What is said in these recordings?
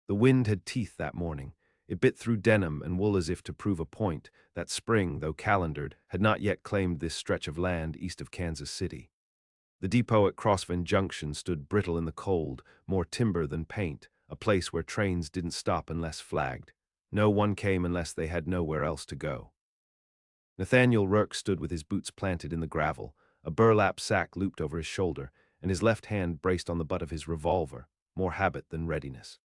The wind had teeth that morning. It bit through denim and wool as if to prove a point that spring, though calendared, had not yet claimed this stretch of land east of Kansas City. The depot at Crossven Junction stood brittle in the cold, more timber than paint, a place where trains didn't stop unless flagged. No one came unless they had nowhere else to go. Nathaniel Rourke stood with his boots planted in the gravel, a burlap sack looped over his shoulder, and his left hand braced on the butt of his revolver, more habit than readiness.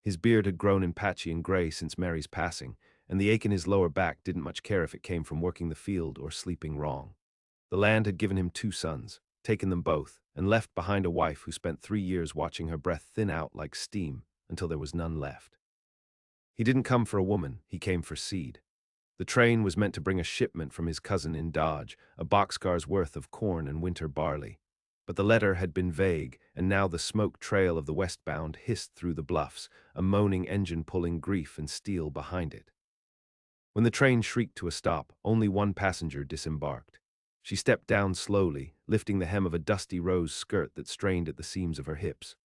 His beard had grown in patchy and gray since Mary's passing, and the ache in his lower back didn't much care if it came from working the field or sleeping wrong. The land had given him 2 sons, taken them both, and left behind a wife who spent 3 years watching her breath thin out like steam until there was none left. He didn't come for a woman, he came for seed. The train was meant to bring a shipment from his cousin in Dodge, a boxcar's worth of corn and winter barley. But the letter had been vague, and now the smoke trail of the westbound hissed through the bluffs, a moaning engine pulling grief and steel behind it. When the train shrieked to a stop, only one passenger disembarked. She stepped down slowly, lifting the hem of a dusty rose skirt that strained at the seams of her hips.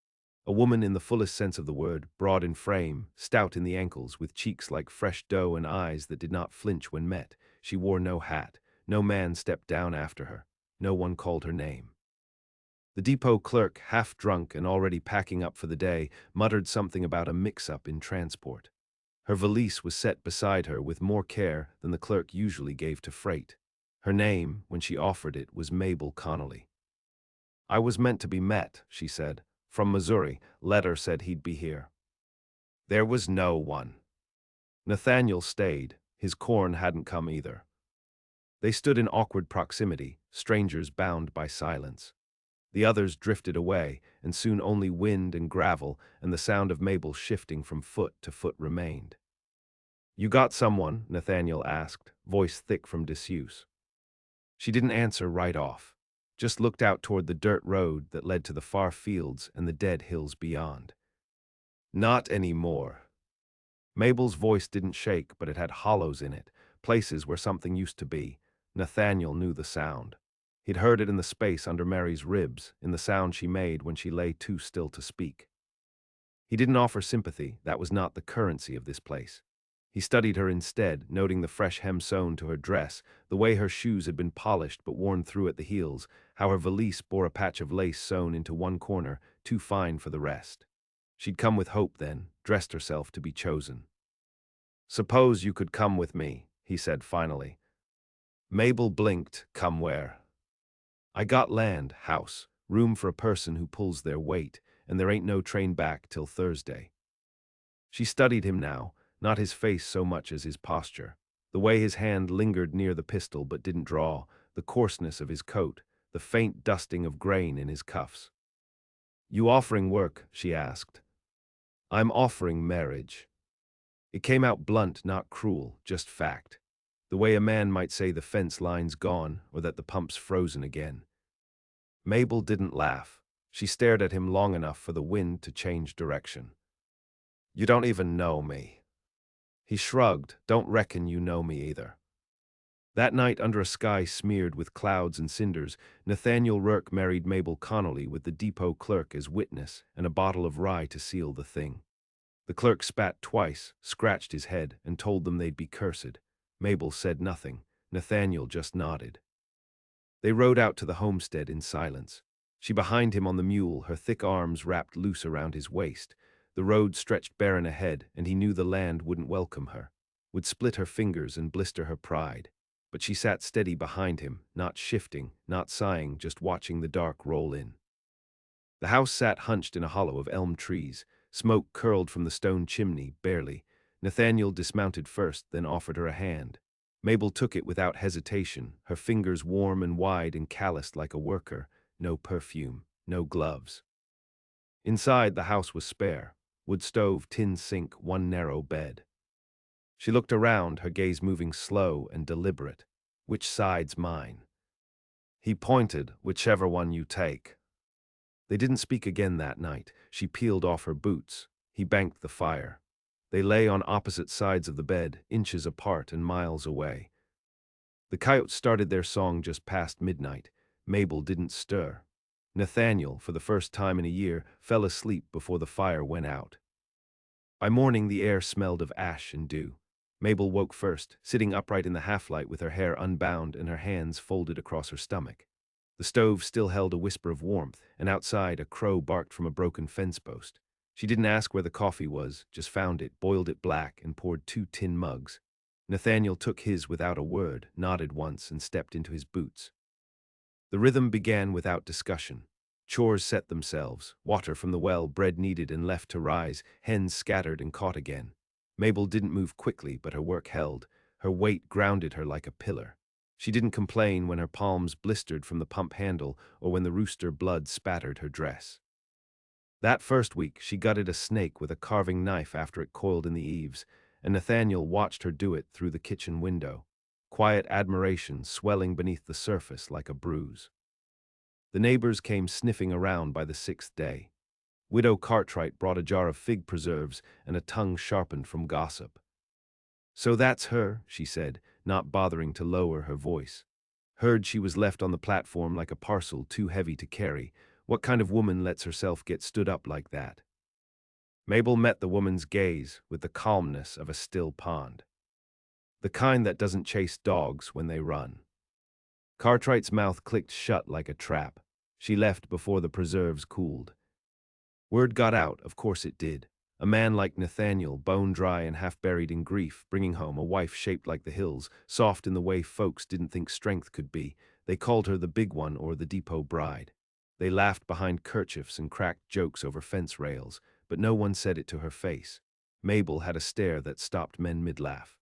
A woman in the fullest sense of the word, broad in frame, stout in the ankles, with cheeks like fresh dough and eyes that did not flinch when met. She wore no hat. No man stepped down after her. No one called her name. The depot clerk, half drunk and already packing up for the day, muttered something about a mix-up in transport. Her valise was set beside her with more care than the clerk usually gave to freight. Her name, when she offered it, was Mabel Connolly. "I was meant to be met," she said. "From Missouri. Letter said he'd be here." There was no one. Nathaniel stayed. His corn hadn't come either. They stood in awkward proximity, strangers bound by silence. The others drifted away, and soon only wind and gravel and the sound of Mabel shifting from foot to foot remained. "You got someone?" Nathaniel asked, voice thick from disuse. She didn't answer right off, just looked out toward the dirt road that led to the far fields and the dead hills beyond. "Not anymore." Mabel's voice didn't shake, but it had hollows in it, places where something used to be. Nathaniel knew the sound. He'd heard it in the space under Mary's ribs, in the sound she made when she lay too still to speak. He didn't offer sympathy, that was not the currency of this place. He studied her instead, noting the fresh hem sewn to her dress, the way her shoes had been polished but worn through at the heels, how her valise bore a patch of lace sewn into one corner, too fine for the rest. She'd come with hope then, dressed herself to be chosen. "Suppose you could come with me," he said finally. Mabel blinked. "Come where?" "I got land, house, room for a person who pulls their weight, and there ain't no train back till Thursday." She studied him now, not his face so much as his posture, the way his hand lingered near the pistol but didn't draw, the coarseness of his coat, the faint dusting of grain in his cuffs. "You offering work?" she asked. "I'm offering marriage." It came out blunt, not cruel, just fact. The way a man might say the fence line's gone or that the pump's frozen again. Mabel didn't laugh. She stared at him long enough for the wind to change direction. "You don't even know me." He shrugged. "Don't reckon you know me either." That night, under a sky smeared with clouds and cinders, Nathaniel Rourke married Mabel Connolly with the depot clerk as witness and a bottle of rye to seal the thing. The clerk spat twice, scratched his head, and told them they'd be cursed. Mabel said nothing. Nathaniel just nodded. They rode out to the homestead in silence. She behind him on the mule, her thick arms wrapped loose around his waist. The road stretched barren ahead, and he knew the land wouldn't welcome her, would split her fingers and blister her pride. But she sat steady behind him, not shifting, not sighing, just watching the dark roll in. The house sat hunched in a hollow of elm trees. Smoke curled from the stone chimney, barely. Nathaniel dismounted first, then offered her a hand. Mabel took it without hesitation, her fingers warm and wide and calloused like a worker. No perfume, no gloves. Inside, the house was spare. Wood stove, tin sink, one narrow bed. She looked around, her gaze moving slow and deliberate. "Which side's mine?" He pointed. "Whichever one you take." They didn't speak again that night. She peeled off her boots. He banked the fire. They lay on opposite sides of the bed, inches apart and miles away. The coyotes started their song just past midnight. Mabel didn't stir. Nathaniel, for the first time in a year, fell asleep before the fire went out. By morning, the air smelled of ash and dew. Mabel woke first, sitting upright in the half-light with her hair unbound and her hands folded across her stomach. The stove still held a whisper of warmth, and outside a crow barked from a broken fence post. She didn't ask where the coffee was, just found it, boiled it black, and poured 2 tin mugs. Nathaniel took his without a word, nodded once, and stepped into his boots. The rhythm began without discussion. Chores set themselves, water from the well, bread kneaded and left to rise, hens scattered and caught again. Mabel didn't move quickly, but her work held. Her weight grounded her like a pillar. She didn't complain when her palms blistered from the pump handle or when the rooster blood spattered her dress. That first week, she gutted a snake with a carving knife after it coiled in the eaves, and Nathaniel watched her do it through the kitchen window, quiet admiration swelling beneath the surface like a bruise. The neighbors came sniffing around by the 6th day. Widow Cartwright brought a jar of fig preserves and a tongue sharpened from gossip. "So that's her," she said, not bothering to lower her voice. "Heard she was left on the platform like a parcel too heavy to carry. What kind of woman lets herself get stood up like that?" Mabel met the woman's gaze with the calmness of a still pond. The kind that doesn't chase dogs when they run. Cartwright's mouth clicked shut like a trap. She left before the preserves cooled. Word got out, of course it did. A man like Nathaniel, bone-dry and half-buried in grief, bringing home a wife shaped like the hills, soft in the way folks didn't think strength could be. They called her the big one or the depot bride. They laughed behind kerchiefs and cracked jokes over fence rails, but no one said it to her face. Mabel had a stare that stopped men mid-laugh.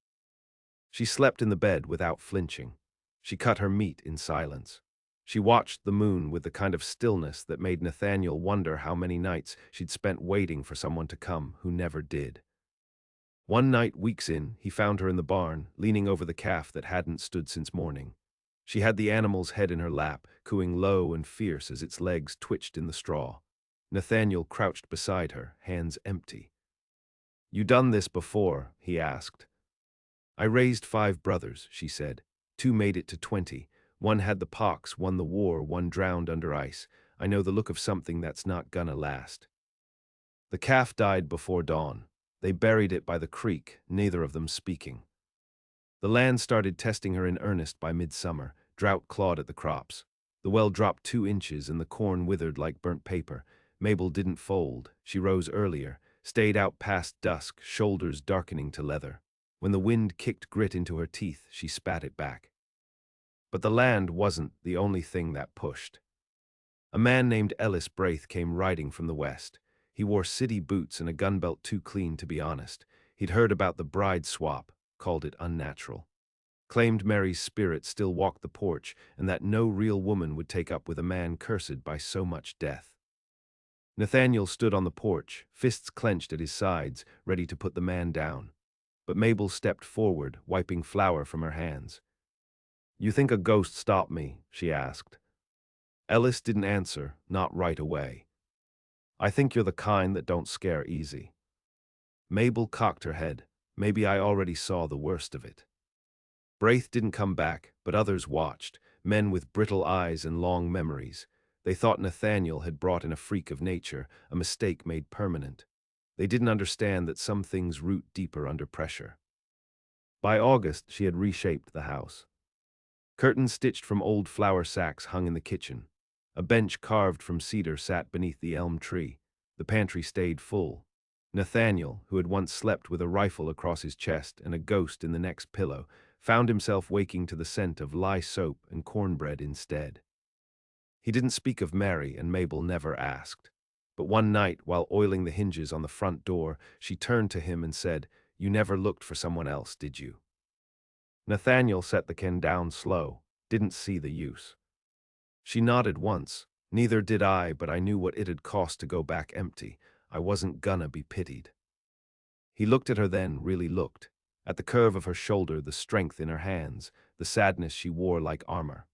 She slept in the bed without flinching. She cut her meat in silence. She watched the moon with the kind of stillness that made Nathaniel wonder how many nights she'd spent waiting for someone to come who never did. One night, weeks in, he found her in the barn, leaning over the calf that hadn't stood since morning. She had the animal's head in her lap, cooing low and fierce as its legs twitched in the straw. Nathaniel crouched beside her, hands empty. "You done this before?" he asked. "I raised 5 brothers," she said. 2 made it to 20. One had the pox, won the war, one drowned under ice. I know the look of something that's not gonna last. The calf died before dawn. They buried it by the creek, neither of them speaking. The land started testing her in earnest by midsummer. Drought clawed at the crops. The well dropped 2 inches and the corn withered like burnt paper. Mabel didn't fold. She rose earlier, stayed out past dusk, shoulders darkening to leather. When the wind kicked grit into her teeth, she spat it back. But the land wasn't the only thing that pushed. A man named Ellis Braith came riding from the west. He wore city boots and a gunbelt too clean to be honest. He'd heard about the bride swap, called it unnatural. Claimed Mary's spirit still walked the porch and that no real woman would take up with a man cursed by so much death. Nathaniel stood on the porch, fists clenched at his sides, ready to put the man down. But Mabel stepped forward, wiping flour from her hands. "You think a ghost stopped me?" she asked. Ellis didn't answer, not right away. "I think you're the kind that don't scare easy." Mabel cocked her head. Maybe I already saw the worst of it. Braith didn't come back, but others watched, men with brittle eyes and long memories. They thought Nathaniel had brought in a freak of nature, a mistake made permanent. They didn't understand that some things root deeper under pressure. By August, she had reshaped the house. Curtains stitched from old flour sacks hung in the kitchen. A bench carved from cedar sat beneath the elm tree. The pantry stayed full. Nathaniel, who had once slept with a rifle across his chest and a ghost in the next pillow, found himself waking to the scent of lye soap and cornbread instead. He didn't speak of Mary, and Mabel never asked. But one night, while oiling the hinges on the front door, she turned to him and said, "You never looked for someone else, did you?" Nathaniel set the can down slow, didn't see the use. She nodded once. "Neither did I, but I knew what it'd cost to go back empty. I wasn't gonna be pitied." He looked at her then, really looked. At the curve of her shoulder, the strength in her hands, the sadness she wore like armor.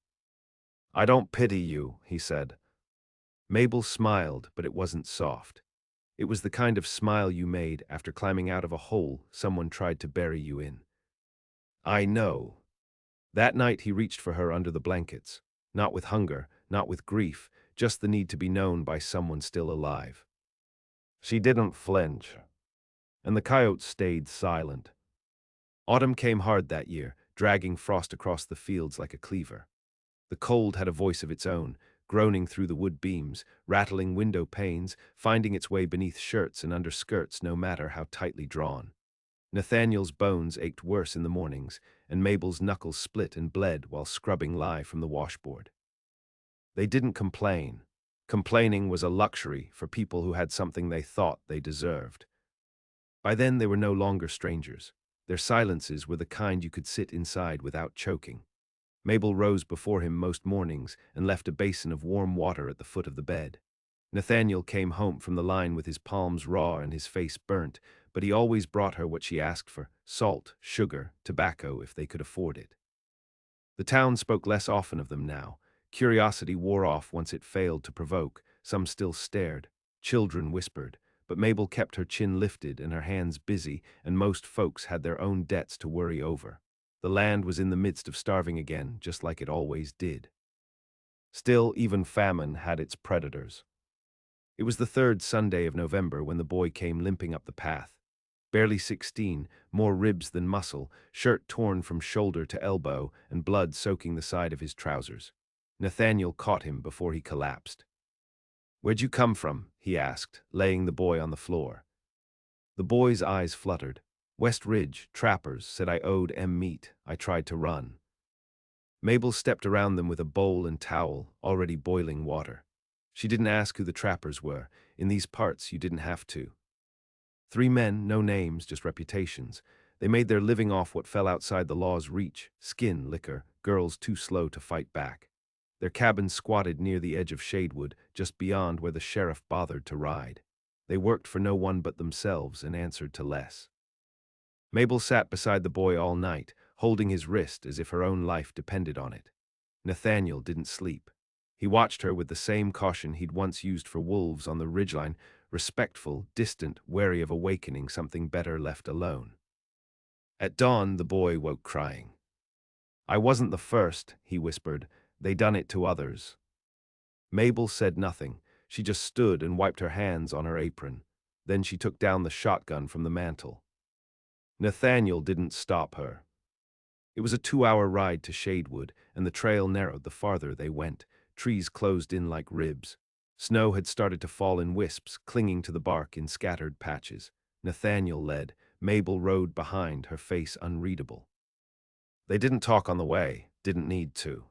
"I don't pity you," he said. Mabel smiled, but it wasn't soft. It was the kind of smile you made after climbing out of a hole someone tried to bury you in. "I know." That night he reached for her under the blankets, not with hunger, not with grief, just the need to be known by someone still alive. She didn't flinch. and the coyotes stayed silent. Autumn came hard that year, dragging frost across the fields like a cleaver. The cold had a voice of its own, groaning through the wood beams, rattling window panes, finding its way beneath shirts and under skirts no matter how tightly drawn. Nathaniel's bones ached worse in the mornings, and Mabel's knuckles split and bled while scrubbing lye from the washboard. They didn't complain. Complaining was a luxury for people who had something they thought they deserved. By then they were no longer strangers. Their silences were the kind you could sit inside without choking. Mabel rose before him most mornings and left a basin of warm water at the foot of the bed. Nathaniel came home from the line with his palms raw and his face burnt, but he always brought her what she asked for: salt, sugar, tobacco if they could afford it. The town spoke less often of them now. Curiosity wore off once it failed to provoke. Some still stared. Children whispered. But Mabel kept her chin lifted and her hands busy, and most folks had their own debts to worry over. The land was in the midst of starving again, just like it always did. Still, even famine had its predators. It was the third Sunday of November when the boy came limping up the path. Barely 16, more ribs than muscle, shirt torn from shoulder to elbow, and blood soaking the side of his trousers. Nathaniel caught him before he collapsed. "Where'd you come from?" he asked, laying the boy on the floor. The boy's eyes fluttered. "West Ridge, trappers, said I owed 'em meat. I tried to run." Mabel stepped around them with a bowl and towel, already boiling water. She didn't ask who the trappers were. In these parts, you didn't have to. 3 men, no names, just reputations. They made their living off what fell outside the law's reach: skin, liquor, girls too slow to fight back. Their cabin squatted near the edge of Shadewood, just beyond where the sheriff bothered to ride. They worked for no one but themselves and answered to less. Mabel sat beside the boy all night, holding his wrist as if her own life depended on it. Nathaniel didn't sleep. He watched her with the same caution he'd once used for wolves on the ridgeline: respectful, distant, wary of awakening something better left alone. At dawn, the boy woke crying. "I wasn't the first," he whispered. "They done it to others." Mabel said nothing. She just stood and wiped her hands on her apron. Then she took down the shotgun from the mantel. Nathaniel didn't stop her. It was a 2-hour ride to Shadewood, and the trail narrowed the farther they went. Trees closed in like ribs. Snow had started to fall in wisps, clinging to the bark in scattered patches. Nathaniel led. Mabel rode behind, her face unreadable. They didn't talk on the way, didn't need to.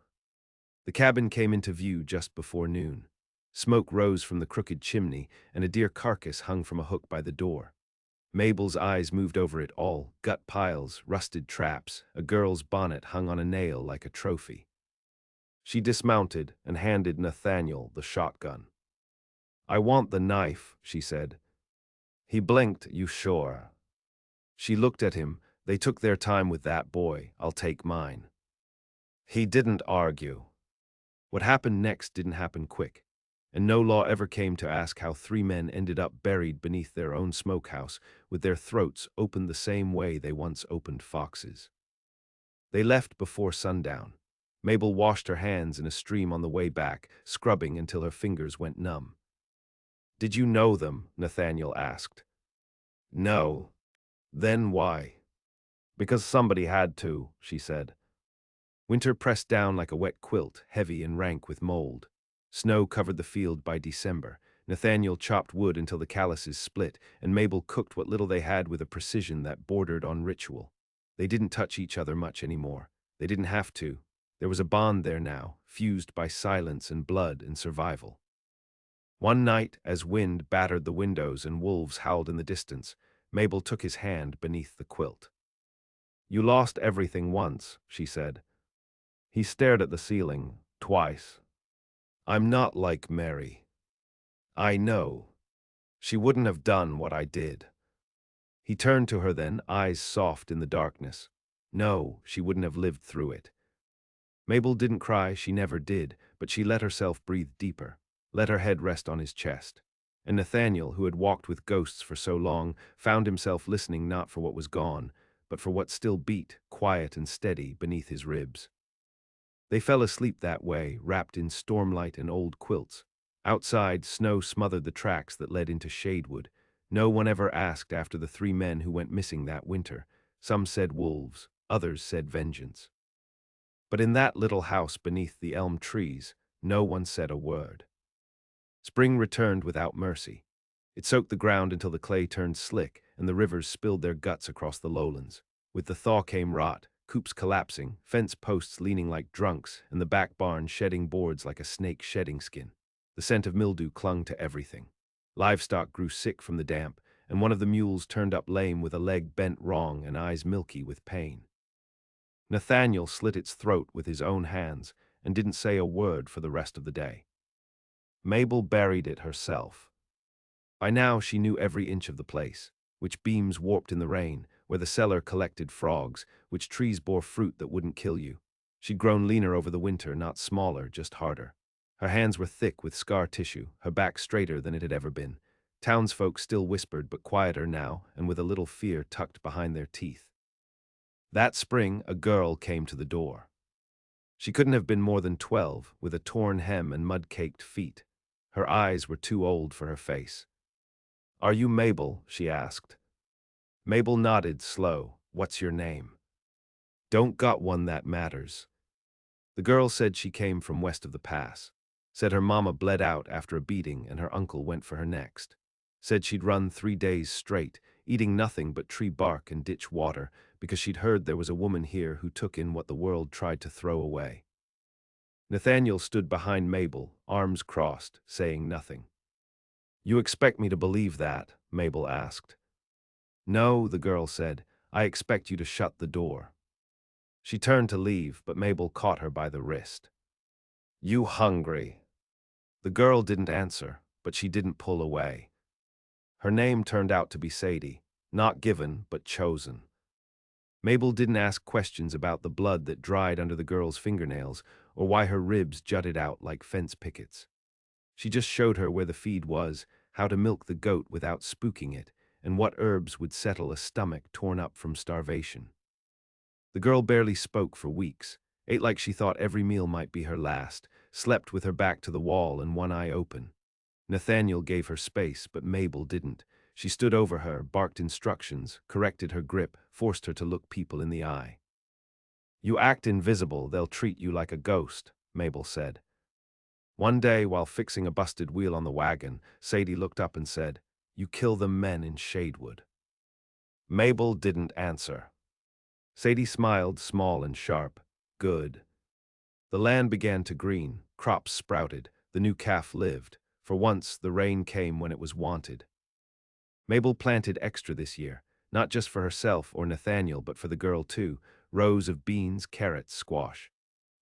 The cabin came into view just before noon. Smoke rose from the crooked chimney, and a deer carcass hung from a hook by the door. Mabel's eyes moved over it all: gut piles, rusted traps, a girl's bonnet hung on a nail like a trophy. She dismounted and handed Nathaniel the shotgun. "I want the knife," she said. He blinked. "You sure?" She looked at him. "They took their time with that boy. I'll take mine." He didn't argue. What happened next didn't happen quick, and no law ever came to ask how 3 men ended up buried beneath their own smokehouse, with their throats opened the same way they once opened foxes. They left before sundown. Mabel washed her hands in a stream on the way back, scrubbing until her fingers went numb. "Did you know them?" Nathaniel asked. "No." "Then why?" "Because somebody had to," she said. Winter pressed down like a wet quilt, heavy and rank with mold. Snow covered the field by December. Nathaniel chopped wood until the calluses split, and Mabel cooked what little they had with a precision that bordered on ritual. They didn't touch each other much anymore. They didn't have to. There was a bond there now, fused by silence and blood and survival. One night, as wind battered the windows and wolves howled in the distance, Mabel took his hand beneath the quilt. "You lost everything once," she said. He stared at the ceiling. "Twice. I'm not like Mary. I know. She wouldn't have done what I did." He turned to her then, eyes soft in the darkness. "No, she wouldn't have lived through it." Mabel didn't cry, she never did, but she let herself breathe deeper, let her head rest on his chest. And Nathaniel, who had walked with ghosts for so long, found himself listening not for what was gone, but for what still beat, quiet and steady, beneath his ribs. They fell asleep that way, wrapped in stormlight and old quilts. Outside, snow smothered the tracks that led into Shadewood. No one ever asked after the three men who went missing that winter. Some said wolves, others said vengeance. But in that little house beneath the elm trees, no one said a word. Spring returned without mercy. It soaked the ground until the clay turned slick, and the rivers spilled their guts across the lowlands. With the thaw came rot, coops collapsing, fence posts leaning like drunks, and the back barn shedding boards like a snake shedding skin. The scent of mildew clung to everything. Livestock grew sick from the damp, and one of the mules turned up lame with a leg bent wrong and eyes milky with pain. Nathaniel slit its throat with his own hands and didn't say a word for the rest of the day. Mabel buried it herself. By now she knew every inch of the place, which beams warped in the rain, where the cellar collected frogs, which trees bore fruit that wouldn't kill you. She'd grown leaner over the winter, not smaller, just harder. Her hands were thick with scar tissue, her back straighter than it had ever been. Townsfolk still whispered, but quieter now, and with a little fear tucked behind their teeth. That spring, a girl came to the door. She couldn't have been more than 12, with a torn hem and mud-caked feet. Her eyes were too old for her face. "Are you Mabel?" she asked. Mabel nodded, slow. "What's your name?" "Don't got one that matters." The girl said she came from west of the pass. Said her mama bled out after a beating and her uncle went for her next. Said she'd run 3 days straight, eating nothing but tree bark and ditch water, because she'd heard there was a woman here who took in what the world tried to throw away. Nathaniel stood behind Mabel, arms crossed, saying nothing. "You expect me to believe that?" Mabel asked. "No," the girl said. "I expect you to shut the door." She turned to leave, but Mabel caught her by the wrist. "You hungry?" The girl didn't answer, but she didn't pull away. Her name turned out to be Sadie, not given, but chosen. Mabel didn't ask questions about the blood that dried under the girl's fingernails or why her ribs jutted out like fence pickets. She just showed her where the feed was, how to milk the goat without spooking it, and what herbs would settle a stomach torn up from starvation. The girl barely spoke for weeks, ate like she thought every meal might be her last, slept with her back to the wall and one eye open. Nathaniel gave her space, but Mabel didn't. She stood over her, barked instructions, corrected her grip, forced her to look people in the eye. "You act invisible, they'll treat you like a ghost," Mabel said. One day, while fixing a busted wheel on the wagon, Sadie looked up and said, "You kill the men in Shadewood." Mabel didn't answer. Sadie smiled, small and sharp. "Good." The land began to green, crops sprouted, the new calf lived. For once, the rain came when it was wanted. Mabel planted extra this year, not just for herself or Nathaniel, but for the girl too, rows of beans, carrots, squash.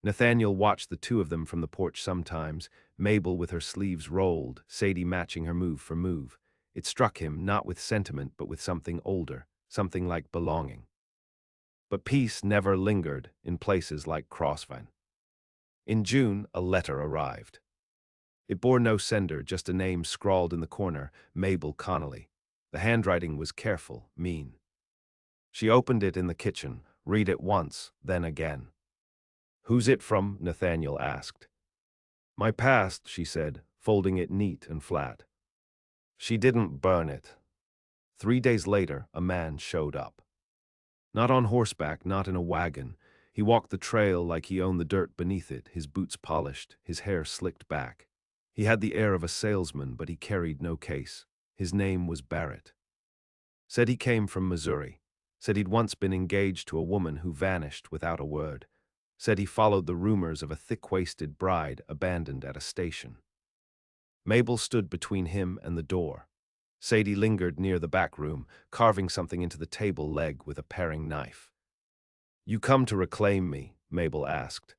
Nathaniel watched the two of them from the porch sometimes, Mabel with her sleeves rolled, Sadie matching her move for move. It struck him, not with sentiment, but with something older, something like belonging. But peace never lingered in places like Crossvine. In June, a letter arrived. It bore no sender, just a name scrawled in the corner, Mabel Connolly. The handwriting was careful, mean. She opened it in the kitchen, read it once, then again. "Who's it from?" Nathaniel asked. "My past," she said, folding it neat and flat. She didn't burn it. 3 days later, a man showed up. Not on horseback, not in a wagon. He walked the trail like he owned the dirt beneath it, his boots polished, his hair slicked back. He had the air of a salesman, but he carried no case. His name was Barrett. Said he came from Missouri. Said he'd once been engaged to a woman who vanished without a word. Said he followed the rumors of a thick-waisted bride abandoned at a station. Mabel stood between him and the door. Sadie lingered near the back room, carving something into the table leg with a paring knife. "You come to reclaim me?" Mabel asked.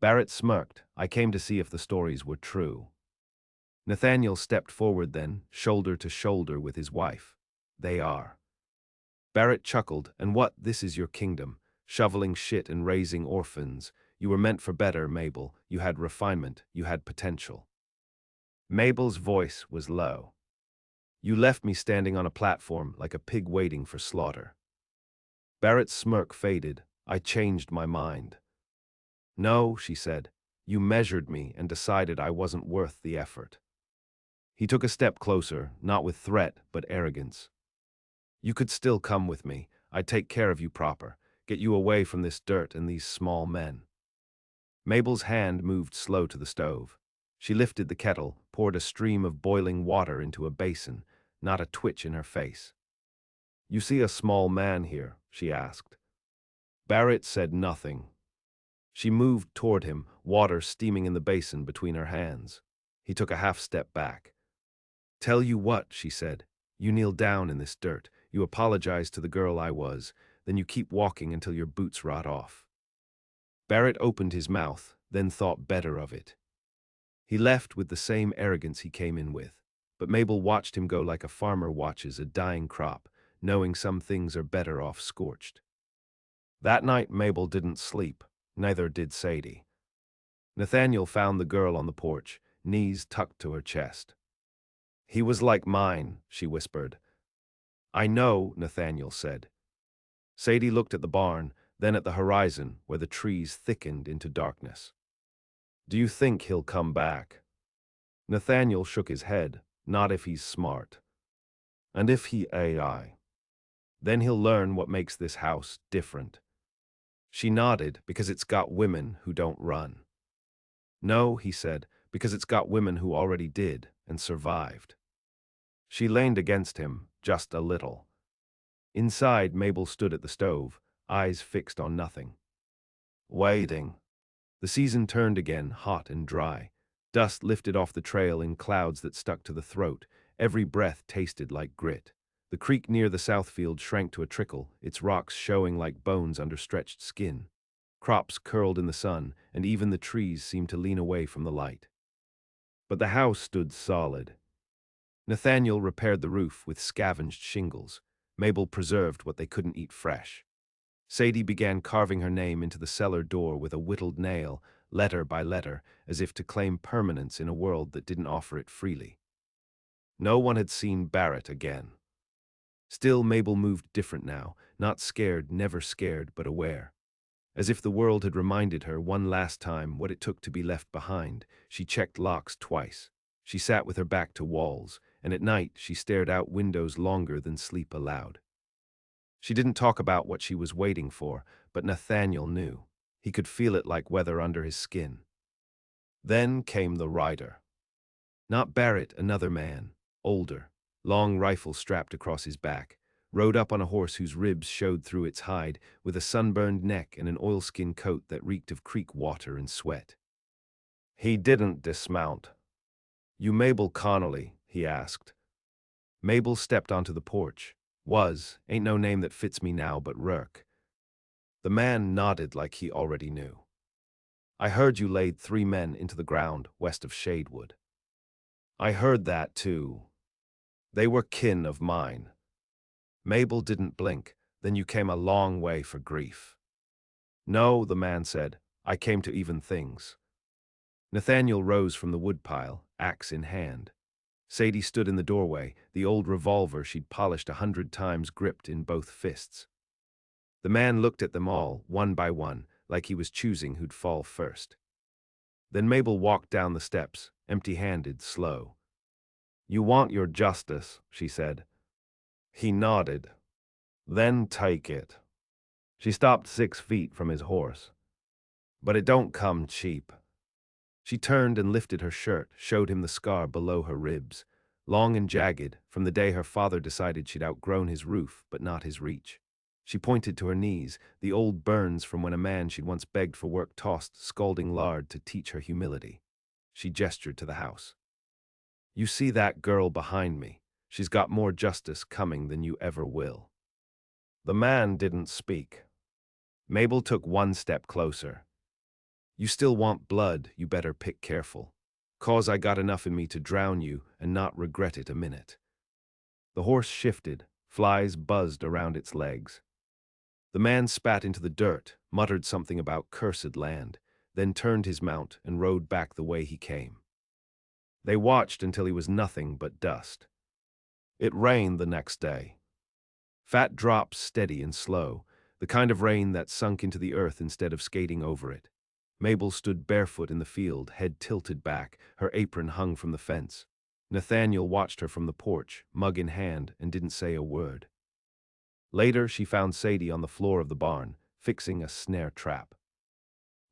Barrett smirked. "I came to see if the stories were true." Nathaniel stepped forward then, shoulder to shoulder with his wife. "They are." Barrett chuckled. "And what, this is your kingdom? Shoveling shit and raising orphans. You were meant for better, Mabel. You had refinement. You had potential." Mabel's voice was low. "You left me standing on a platform like a pig waiting for slaughter." Barrett's smirk faded. "I changed my mind." "No," she said. "You measured me and decided I wasn't worth the effort." He took a step closer, not with threat, but arrogance. You could still come with me. I'd take care of you proper, get you away from this dirt and these small men. Mabel's hand moved slow to the stove. She lifted the kettle, poured a stream of boiling water into a basin, not a twitch in her face. You see a small man here? She asked. Barrett said nothing. She moved toward him, water steaming in the basin between her hands. He took a half step back. Tell you what, she said. You kneel down in this dirt. You apologize to the girl I was. Then you keep walking until your boots rot off. Barrett opened his mouth, then thought better of it. He left with the same arrogance he came in with, but Mabel watched him go like a farmer watches a dying crop, knowing some things are better off scorched. That night Mabel didn't sleep, neither did Sadie. Nathaniel found the girl on the porch, knees tucked to her chest. He was like mine, she whispered. I know, Nathaniel said. Sadie looked at the barn, then at the horizon where the trees thickened into darkness. Do you think he'll come back? Nathaniel shook his head, not if he's smart. And if he AI, then he'll learn what makes this house different. She nodded, because it's got women who don't run. No, he said, because it's got women who already did and survived. She leaned against him, just a little. Inside, Mabel stood at the stove, eyes fixed on nothing. Waiting. The season turned again, hot and dry. Dust lifted off the trail in clouds that stuck to the throat. Every breath tasted like grit. The creek near the south field shrank to a trickle, its rocks showing like bones under stretched skin. Crops curled in the sun, and even the trees seemed to lean away from the light. But the house stood solid. Nathaniel repaired the roof with scavenged shingles. Mabel preserved what they couldn't eat fresh. Sadie began carving her name into the cellar door with a whittled nail, letter by letter, as if to claim permanence in a world that didn't offer it freely. No one had seen Barrett again. Still, Mabel moved different now, not scared, never scared, but aware. As if the world had reminded her one last time what it took to be left behind, she checked locks twice. She sat with her back to walls, and at night she stared out windows longer than sleep allowed. She didn't talk about what she was waiting for, but Nathaniel knew. He could feel it like weather under his skin. Then came the rider. Not Barrett, another man, older, long rifle strapped across his back, rode up on a horse whose ribs showed through its hide, with a sunburned neck and an oilskin coat that reeked of creek water and sweat. He didn't dismount. You Mabel Connolly? He asked. Mabel stepped onto the porch. Ain't no name that fits me now but Rourke. The man nodded like he already knew. I heard you laid 3 men into the ground west of Shadewood. I heard that too. They were kin of mine. Mabel didn't blink. Then you came a long way for grief. No, the man said. I came to even things. Nathaniel rose from the woodpile, axe in hand. Sadie stood in the doorway, the old revolver she'd polished 100 times gripped in both fists. The man looked at them all, one by one, like he was choosing who'd fall first. Then Mabel walked down the steps, empty-handed, slow. You want your justice, she said. He nodded. Then take it. She stopped 6 feet from his horse. But it don't come cheap. She turned and lifted her shirt, showed him the scar below her ribs, long and jagged, from the day her father decided she'd outgrown his roof, but not his reach. She pointed to her knees, the old burns from when a man she'd once begged for work tossed scalding lard to teach her humility. She gestured to the house. You see that girl behind me? She's got more justice coming than you ever will. The man didn't speak. Mabel took 1 step closer. You still want blood, you better pick careful. 'Cause I got enough in me to drown you and not regret it a minute. The horse shifted, flies buzzed around its legs. The man spat into the dirt, muttered something about cursed land, then turned his mount and rode back the way he came. They watched until he was nothing but dust. It rained the next day. Fat drops, steady and slow, the kind of rain that sunk into the earth instead of skating over it. Mabel stood barefoot in the field, head tilted back, her apron hung from the fence. Nathaniel watched her from the porch, mug in hand, and didn't say a word. Later, she found Sadie on the floor of the barn, fixing a snare trap.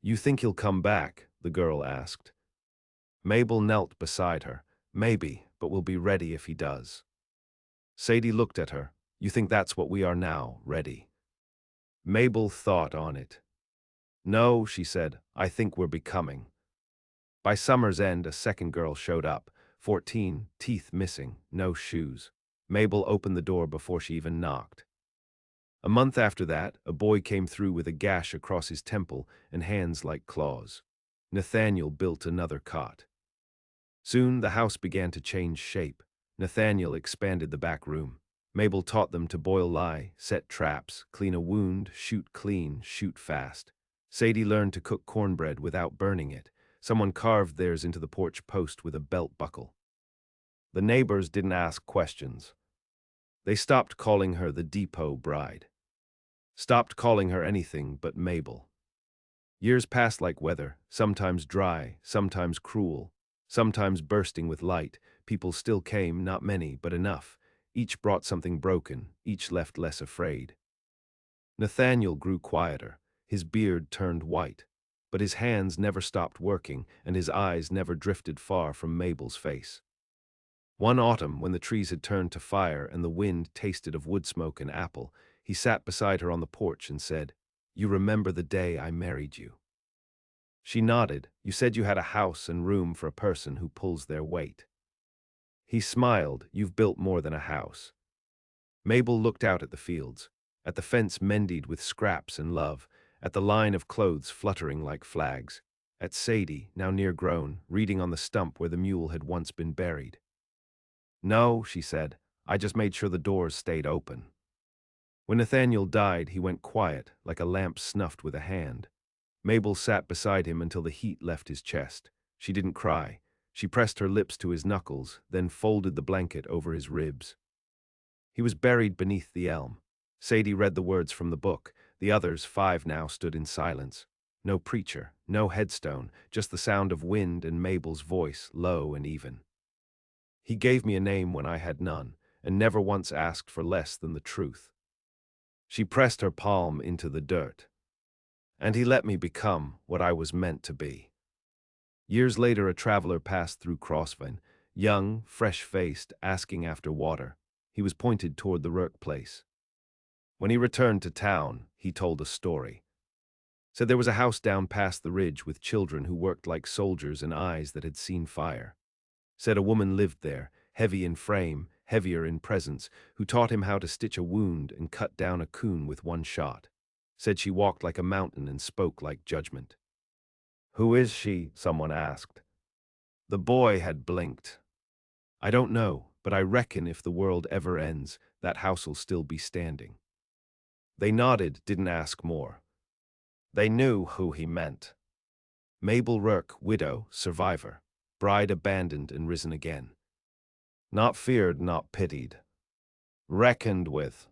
"You think he'll come back?" the girl asked. Mabel knelt beside her. "Maybe, but we'll be ready if he does." Sadie looked at her. "You think that's what we are now, ready?" Mabel thought on it. "No," she said, "I think we're becoming." By summer's end, a second girl showed up, 14, teeth missing, no shoes. Mabel opened the door before she even knocked. A month after that, a boy came through with a gash across his temple and hands like claws. Nathaniel built another cot. Soon the house began to change shape. Nathaniel expanded the back room. Mabel taught them to boil lye, set traps, clean a wound, shoot clean, shoot fast. Sadie learned to cook cornbread without burning it. Someone carved theirs into the porch post with a belt buckle. The neighbors didn't ask questions. They stopped calling her the depot bride. Stopped calling her anything but Mabel. Years passed like weather, sometimes dry, sometimes cruel, sometimes bursting with light. People still came, not many, but enough. Each brought something broken, each left less afraid. Nathaniel grew quieter. His beard turned white. But his hands never stopped working, and his eyes never drifted far from Mabel's face. One autumn, when the trees had turned to fire and the wind tasted of wood smoke and apple, he sat beside her on the porch and said, "You remember the day I married you?" She nodded. "You said you had a house and room for a person who pulls their weight." He smiled. "You've built more than a house." Mabel looked out at the fields, at the fence mended with scraps and love, at the line of clothes fluttering like flags, at Sadie, now near grown, reading on the stump where the mule had once been buried. "No," she said, "I just made sure the doors stayed open." When Nathaniel died, he went quiet, like a lamp snuffed with a hand. Mabel sat beside him until the heat left his chest. She didn't cry. She pressed her lips to his knuckles, then folded the blanket over his ribs. He was buried beneath the elm. Sadie read the words from the book. The others, 5 now, stood in silence. No preacher, no headstone, just the sound of wind and Mabel's voice, low and even. "He gave me a name when I had none, and never once asked for less than the truth." She pressed her palm into the dirt. "And he let me become what I was meant to be." Years later, a traveler passed through Crossvine, young, fresh-faced, asking after water. He was pointed toward the workplace. When he returned to town, he told a story. Said there was a house down past the ridge with children who worked like soldiers and eyes that had seen fire. Said a woman lived there, heavy in frame, heavier in presence, who taught him how to stitch a wound and cut down a coon with one shot. Said she walked like a mountain and spoke like judgment. "Who is she?" someone asked. The boy had blinked. "I don't know, but I reckon if the world ever ends, that house'll still be standing." They nodded, didn't ask more. They knew who he meant. Mabel Rourke, widow, survivor, bride abandoned and risen again. Not feared, not pitied. Reckoned with.